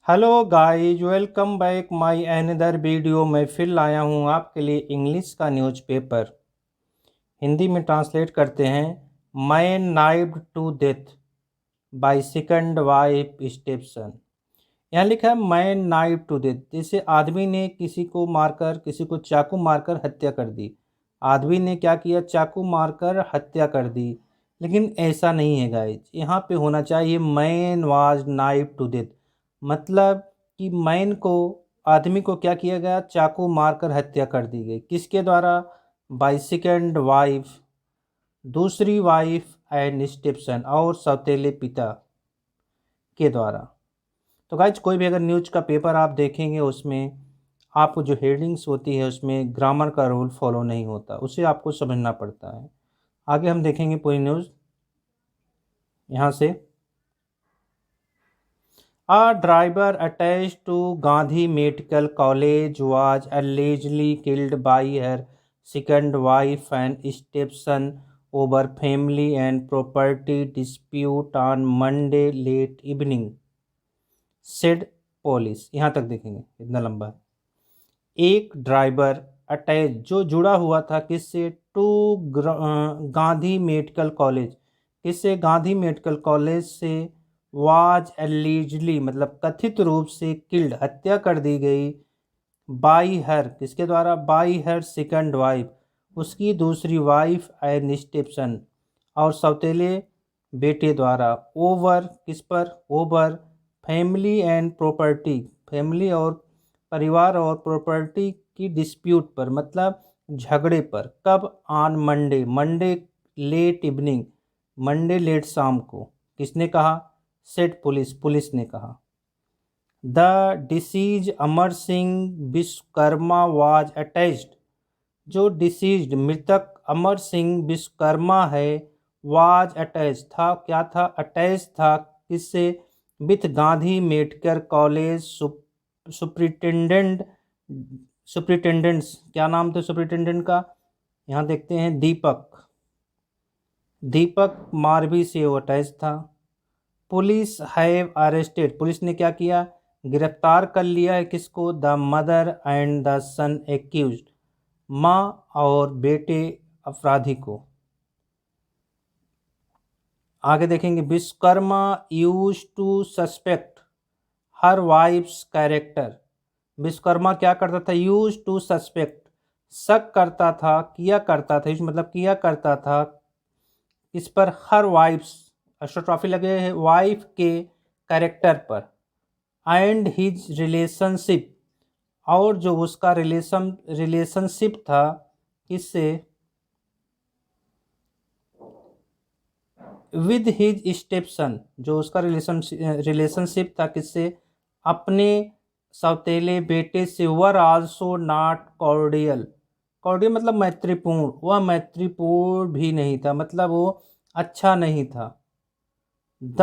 Hello guys, welcome back my another video. मैं फिर लाया हूँ आपके लिए इंग्लिश का न्यूज़पेपर। हिंदी में ट्रांसलेट करते हैं। Man knifed to death by second wife stepson. यहाँ लिखा है मैन नाइफ्ड टू डेथ, जैसे आदमी ने किसी को मारकर, किसी को चाकू मारकर हत्या कर दी। आदमी ने क्या किया? चाकू मारकर हत्या कर दी। लेकिन ऐसा नहीं है गाइस, यहाँ पे होना चाहिए man was knifed to death. मतलब कि मैन को, आदमी को क्या किया गया? चाकू मारकर हत्या कर दी गई। किसके द्वारा? बाय सेकंड वाइफ, दूसरी वाइफ एंड स्टेप्सन, और सौतेले पिता के द्वारा। तो गाइज, कोई भी अगर न्यूज का पेपर आप देखेंगे, उसमें आपको जो हेडिंग्स होती है उसमें ग्रामर का रूल फॉलो नहीं होता, उसे आपको समझना पड़ता है। आगे हम देखेंगे पूरी न्यूज़ यहाँ से। A driver attached to Gandhi Medical College was allegedly killed by her second wife and stepson over family and property dispute on Monday late evening, said police। यहाँ तक देखेंगे, इतना लंबा है। एक ड्राइवर अटैच, जो जुड़ा हुआ था किससे? To Gandhi medical college. किससे? गांधी मेडिकल कॉलेज से। वाज एलिजली मतलब कथित रूप से किल्ड हत्या कर दी गई। बाई हर, किसके द्वारा? बाई हर सेकंड वाइफ, उसकी दूसरी वाइफ एंड स्टेप्सन, और सौतेले बेटे द्वारा। ओवर, किस पर? Over family and property, family और परिवार और प्रॉपर्टी की डिस्प्यूट पर, मतलब झगड़े पर। कब? On Monday, Monday late evening, Monday late शाम को। किसने कहा? सेट पुलिस, पुलिस ने कहा। The deceased Amar Singh Vishwakarma was attached, जो डिसीज्ड मृतक अमर सिंह विश्वकर्मा है, वाज अटैच था, क्या था? अटैच था किससे? With Gandhi medical college superintendent, superintendents, क्या नाम थे सुप्रिटेंडेंट का? यहाँ देखते हैं, दीपक, दीपक मारवी से वो अटैच था। पुलिस हैव अरेस्टेड, पुलिस ने क्या किया? गिरफ्तार कर लिया है किसको? The mother and the son accused, माँ और बेटे अपराधी को। आगे देखेंगे, Vishwakarma used to suspect her wife's character. Vishwakarma क्या करता था? यूज टू सस्पेक्ट, शक करता था, किया करता था, मतलब किया करता था इस पर? हर वाइफ्स, एस्ट्रोट्रॉफी लगे हैं, वाइफ के कैरेक्टर पर। एंड हिज रिलेशनशिप, और जो उसका रिलेशनशिप था किससे? विद हिज स्टेप्सन, जो उसका रिलेशनशिप था किससे? अपने सौतेले बेटे से। Were also not cordial, cordial मतलब मैत्रीपूर्ण, वह मैत्रीपूर्ण भी नहीं था, मतलब वो अच्छा नहीं था। The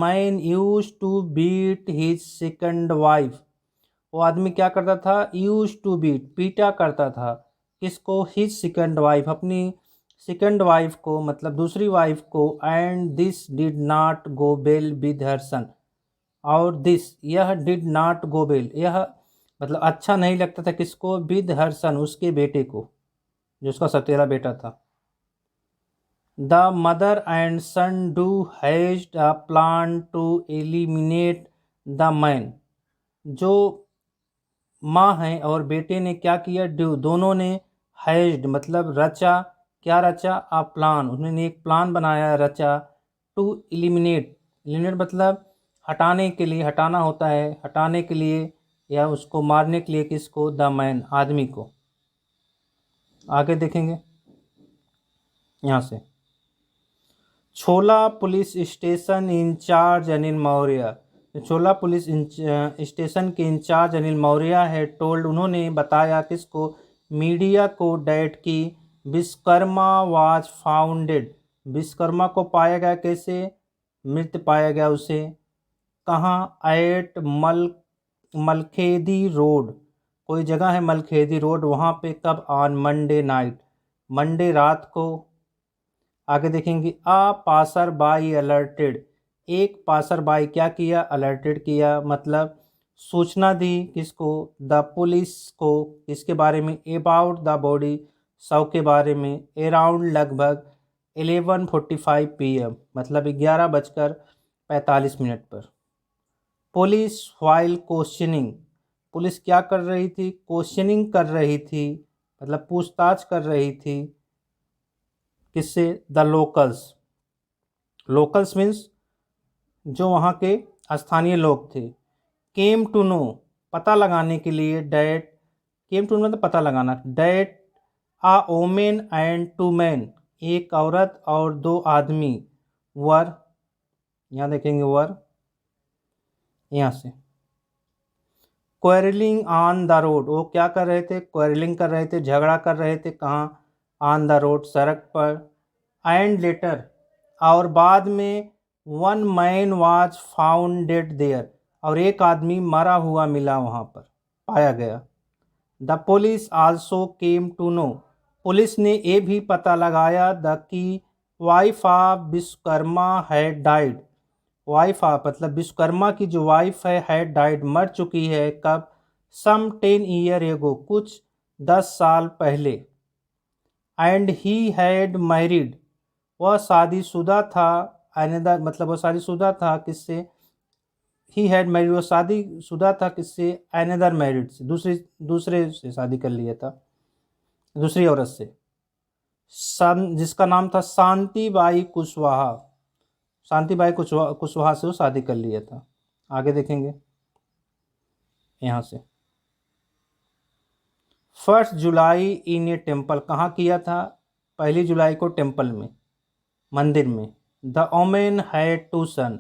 man used to beat his second wife, वो आदमी क्या करता था? यूज टू बीट, पीटा करता था किसको? हिज सेकंड वाइफ, अपनी सेकंड वाइफ को, मतलब दूसरी वाइफ को। And this did not go well with her son, और दिस, यह डिड नॉट गो वेल, यह मतलब अच्छा नहीं लगता था किसको? विद हर सन, उसके बेटे को, जो उसका सौतेला बेटा था। The mother and son duo hatched a plan to eliminate the man, जो माँ हैं और बेटे ने क्या किया? ड्यू, दोनों ने हैज्ड मतलब रचा, क्या रचा? अ प्लान, उन्होंने एक प्लान बनाया, रचा। टू एलिमिनेट, एलिमिनेट मतलब हटाने के लिए, हटाना होता है, हटाने के लिए या उसको मारने के लिए। किसको? द मैन, आदमी को। आगे देखेंगे यहाँ से। छोला police station in charge Anil Maurya, छोला पुलिस स्टेशन के इंचार्ज अनिल मौर्य है टोल्ड, उन्होंने बताया किसको? मीडिया को, डैट की विश्वकर्मा वाज फाउंडेड, विश्वकर्मा को पाया गया कैसे? मृत पाया गया उसे। कहाँ? एट मलखेदी रोड, कोई जगह है मलखेदी रोड, वहाँ पे। कब? ऑन मंडे नाइट, मंडे रात को। आगे देखेंगे, आ पासर बाई अलर्टेड, एक पासरबाई क्या किया, अलर्टेड किया, मतलब सूचना दी किसको, द पुलिस को, किसके बारे में, अबाउट द बॉडी, शव के बारे में, अराउंड लगभग 11:45 PM, मतलब 11:45 पर। पुलिस वाइल क्वेश्चनिंग, पुलिस क्या कर रही थी, क्वेश्चनिंग कर रही थी, मतलब पूछताछ कर रही थी किससे, द लोकल्स। लोकल्स मीन्स जो वहाँ के स्थानीय लोग थे। केम टू नो, पता लगाने के लिए, डैट, केम टू नो मतलब पता लगाना, that a woman and two man, एक औरत और दो आदमी, वर, यहाँ देखेंगे वर, यहाँ से, क्वेरलिंग ऑन द रोड, वो क्या कर रहे थे, क्वेरलिंग कर रहे थे, झगड़ा कर रहे थे, कहाँ, ऑन द रोड, सड़क पर। एंड लेटर, और बाद में, one man was found dead there, और एक आदमी मरा हुआ मिला वहाँ पर, पाया गया। The police also came to know, पुलिस ने ये भी पता लगाया द की wife of Vishwakarma had died, wife of मतलब विश्वकर्मा की जो वाइफ है, हैड डाइड मर चुकी है, कब, सम 10 ईयर एगो, कुछ 10 साल पहले। एंड ही हैड मैरिड, वह शादीशुदा था, अनदर मतलब वह शादीशुदा था किससे, ही हैड मैरिड, वो शादीशुदा था किससे, अनदर मैरिड से, दूसरे से शादी कर लिया था, दूसरी औरत से, जिसका नाम था शांतिबाई कुशवाहा, शांतिबाई कुशवाहा से वो शादी कर लिया था। आगे देखेंगे यहाँ से, 1 जुलाई इन ए टेम्पल, कहाँ किया था, 1 जुलाई को टेम्पल में, मंदिर में। द ओमेन हैड 2 सन,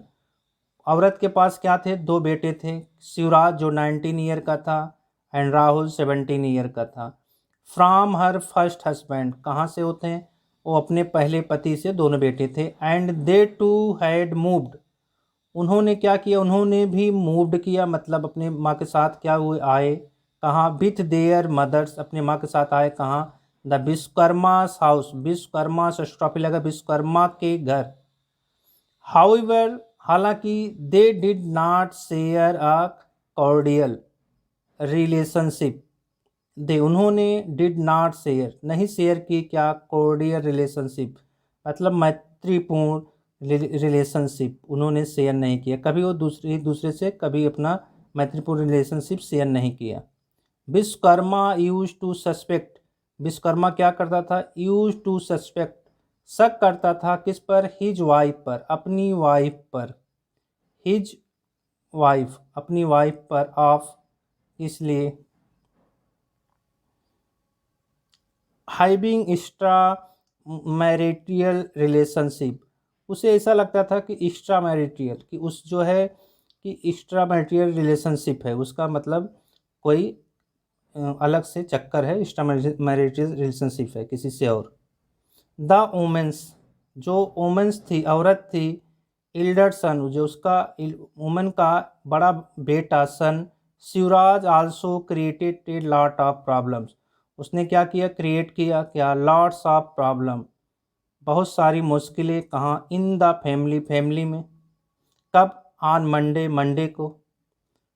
औरत के पास क्या थे, 2 बेटे थे, शिवराज जो 19 ईयर का था, एंड राहुल 17 ईयर का था। फ्रॉम हर फर्स्ट हस्बैंड, कहाँ से होते हैं, वो अपने पहले पति से दोनों बेटे थे। And they too had moved, उन्होंने क्या किया, उन्होंने भी मूव्ड किया, मतलब अपने माँ के साथ क्या हुए, आए, कहाँ, विथ देयर मदर्स, अपने माँ के साथ आए, कहाँ, द विश्वकर्मास हाउस, विश्वकर्मा स्टॉपी लगा, विश्वकर्मा के घर। हाउएवर, हालांकि, they did not share a cordial relationship, they उन्होंने, डिड नॉट शेयर नहीं शेयर की, क्या, कॉर्डियल रिलेशनशिप, मतलब मैत्रीपूर्ण रिलेशनशिप उन्होंने शेयर नहीं किया, कभी वो दूसरे से कभी अपना मैत्रीपूर्ण रिलेशनशिप शेयर नहीं किया। Vishwakarma used to suspect, Vishwakarma क्या करता था, यूज टू सस्पेक्ट, शक करता था किस पर, हिज वाइफ पर, अपनी वाइफ पर, हिज वाइफ, अपनी वाइफ पर, ऑफ, इसलिए, हाइविंग एक्स्ट्रा मैरिटियल रिलेशनशिप, उसे ऐसा लगता था कि एक्स्ट्रा मैरिटियल, कि उस जो है कि एक्स्ट्रा मैरिटियल रिलेशनशिप है, उसका मतलब कोई अलग से चक्कर है, एक्स्ट्रा मैरिटियल रिलेशनशिप है किसी से और। द वुमेन्स, जो वुमेन्स थी, औरत थी, एल्डर सन, जो उसका वुमेन का बड़ा बेटा, son, Shivraj also created a lot of problems, उसने क्या किया, क्रिएट किया क्या, लॉट्स ऑफ प्रॉब्लम, बहुत सारी मुश्किलें, कहाँ, इन द फैमिली, फैमिली में, कब, ऑन मंडे, मंडे को।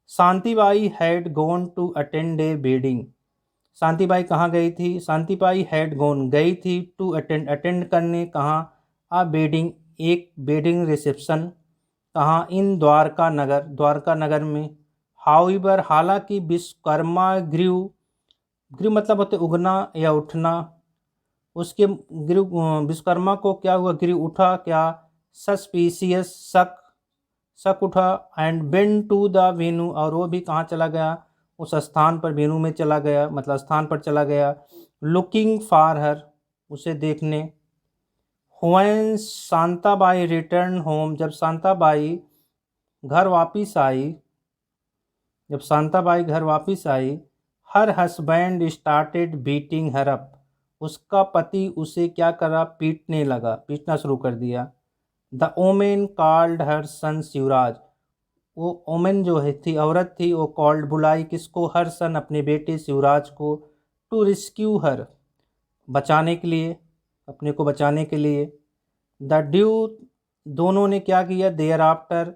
Shantibai had gone to attend a wedding, Shantibai कहाँ गई थी, शांतिबाई हैड गॉन, गई थी, टू अटेंड, अटेंड करने, कहाँ, अ वेडिंग, एक वेडिंग रिसेप्शन, कहाँ, इन द्वारका नगर, द्वारका नगर में। हाउएवर, हालांकि, विश्वकर्मा ग्रीव, ग्रीव मतलब होते उगना या उठना, उसके ग्रीव, विश्वकर्मा को क्या हुआ, ग्रीव उठा क्या, सस्पिशियस, शक, शक उठा, एंड बेन टू द वेन्यू, और वो भी कहाँ चला गया, उस स्थान पर, वेन्यू में चला गया, मतलब स्थान पर चला गया, लुकिंग फॉर हर, उसे देखने। व्हेन शांताबाई रिटर्न होम, जब शांताबाई घर वापिस आई, जब शांताबाई घर वापिस आई, her husband started beating her up, उसका पति उसे क्या करा, पीटने लगा, पीटना शुरू कर दिया। द ओमेन कॉल्ड हर सन शिवराज, वो ओमेन जो है थी, औरत थी, वो कॉल्ड बुलाई किसको, हर सन, अपने बेटे शिवराज को, टू रिस्क्यू हर, बचाने के लिए, अपने को बचाने के लिए। द ड्यू दोनों ने क्या किया, देयर आफ्टर,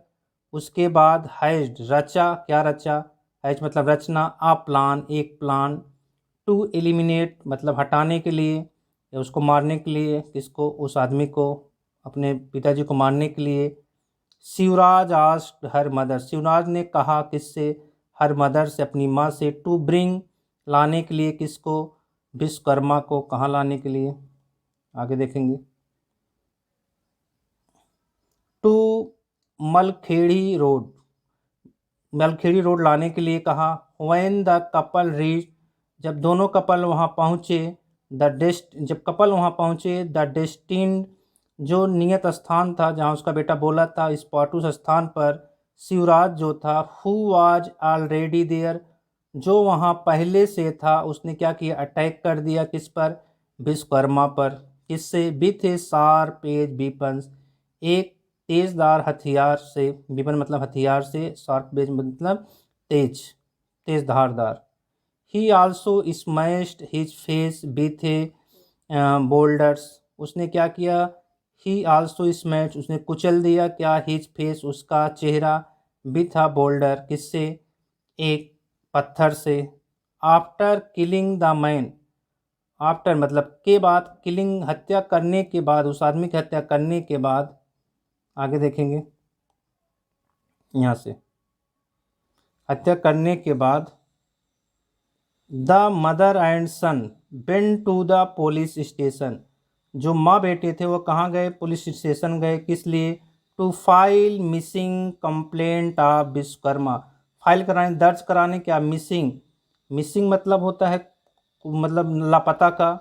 उसके बाद हैज्ड, रचा, क्या रचा, हैज मतलब रचना, आ प्लान, एक प्लान, टू एलिमिनेट मतलब हटाने के लिए या उसको मारने के लिए, किसको, उस आदमी को, अपने पिताजी को मारने के लिए। Shivraj asked her mother, Shivraj ने कहा किससे, हर मदर से, अपनी माँ से, टू ब्रिंग लाने के लिए, किसको, विश्वकर्मा को, कहाँ लाने के लिए, आगे देखेंगे। टू मलखेड़ी रोड, मलखेड़ी रोड लाने के लिए कहा। व्हेन द कपल रीच, जब दोनों कपल वहाँ पहुँचे, जब कपल वहाँ पहुँचे, द डेस्टिन्ड, जो नियत स्थान था जहाँ उसका बेटा बोला था, स्पॉट, उस स्थान पर शिवराज जो था, हु वाज ऑलरेडी देयर, जो वहाँ पहले से था, उसने क्या किया, अटैक कर दिया किस पर, विश्वकर्मा पर, किससे, with a sharp edge weapons, एक तेजदार हथियार से, विपन मतलब हथियार से, शार्प एज मतलब तेज, तेज धारदार। ही also smashed his face with A boulders, उसने क्या किया, ही आल्सो स्मैश, उसने कुचल दिया क्या, हिज फेस, उसका चेहरा, विथ अ बोल्डर, किससे, एक पत्थर से। After killing the man, after मतलब के बाद, किलिंग हत्या करने के बाद, उस आदमी की हत्या करने के बाद, आगे देखेंगे यहाँ से, हत्या करने के बाद, the mother and son went to the police station, जो माँ बेटे थे वो कहाँ गए, पुलिस स्टेशन गए, किस लिए, to file missing complaint of Vishwakarma, file कराने, दर्ज कराने, क्या, मिसिंग, मिसिंग मतलब होता है मतलब लापता का,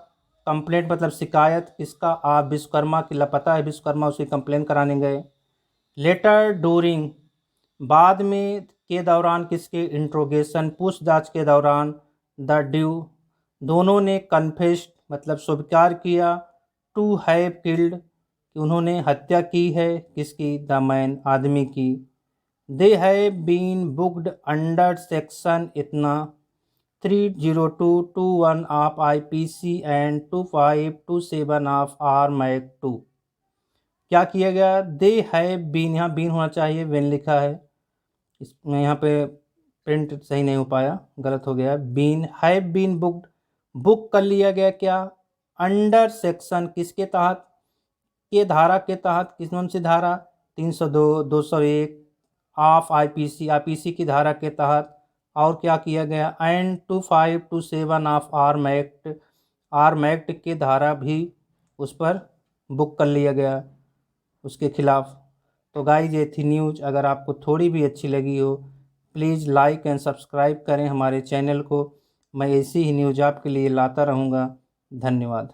कंप्लेंट मतलब शिकायत, किसका, आप विश्वकर्मा की, लापता है विश्वकर्मा, उसकी कंप्लेंट कराने गए। लेटर डूरिंग, बाद में, के दौरान, किसके, इंट्रोगेशन, पूछताछ के दौरान, द ड्यू, दोनों ने कन्फेस्ड मतलब स्वीकार किया, टू हैव किल्ड, कि उन्होंने हत्या की है, किसकी, द मैन, आदमी की। They have been booked under section इतना 30221 of IPC and 2527 of arm act 2, क्या किया गया, दे हैव बीन, यहाँ बीन होना चाहिए, वेन लिखा है, इसमें यहाँ पे प्रिंट सही नहीं हो पाया, गलत हो गया, been, have been booked, book कर लिया गया क्या, अंडर सेक्शन, किसके तहत, के धारा के तहत, किस कौन सी धारा, 302, 201 ऑफ आईपीसी, आईपीसी की धारा के तहत, और क्या किया गया, एंड 2527 ऑफ आर्म एक्ट की धारा भी उस पर बुक कर लिया गया उसके खिलाफ। तो गाइज ये थी न्यूज़, अगर आपको थोड़ी भी अच्छी लगी हो प्लीज़ लाइक एंड सब्सक्राइब करें हमारे चैनल को, मैं ऐसी ही न्यूज़ आपके लिए लाता रहूँगा। धन्यवाद।